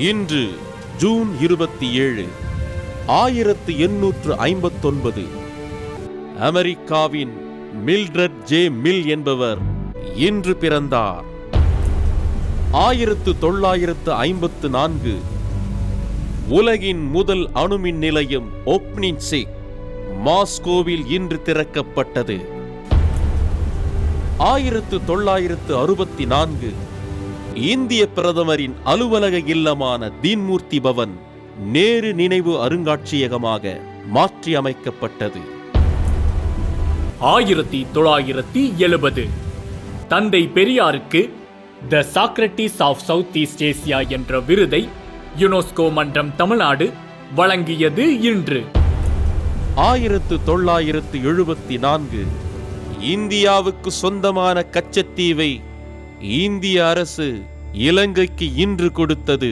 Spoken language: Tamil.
இன்று ஜூன் 27, 1859 அமெரிக்காவின் மில்ட்ரட் ஜே மில் என்பவர் இன்று பிறந்தார். 1954 உலகின் முதல் அணுமின் நிலையம் ஒப்னின்சிக் மாஸ்கோவில் இன்று திறக்கப்பட்டது. 1964 இந்திய பிரதமரின் அலுவலக இல்லமான தீன்மூர்த்தி பவன் நேரு நினைவு அருங்காட்சியகமாக மாற்றி அமைக்கப்பட்டது. 1970 தந்தை பெரியாருக்கு the Socrates of South East Asia என்ற விருதை யுனெஸ்கோ மன்றம் தமிழ்நாடு வழங்கியது இன்று. 1974 இந்தியாவுக்கு சொந்தமான கச்சத்தீவை இந்திய அரசு இலங்கைக்கு இன்று கொடுத்தது.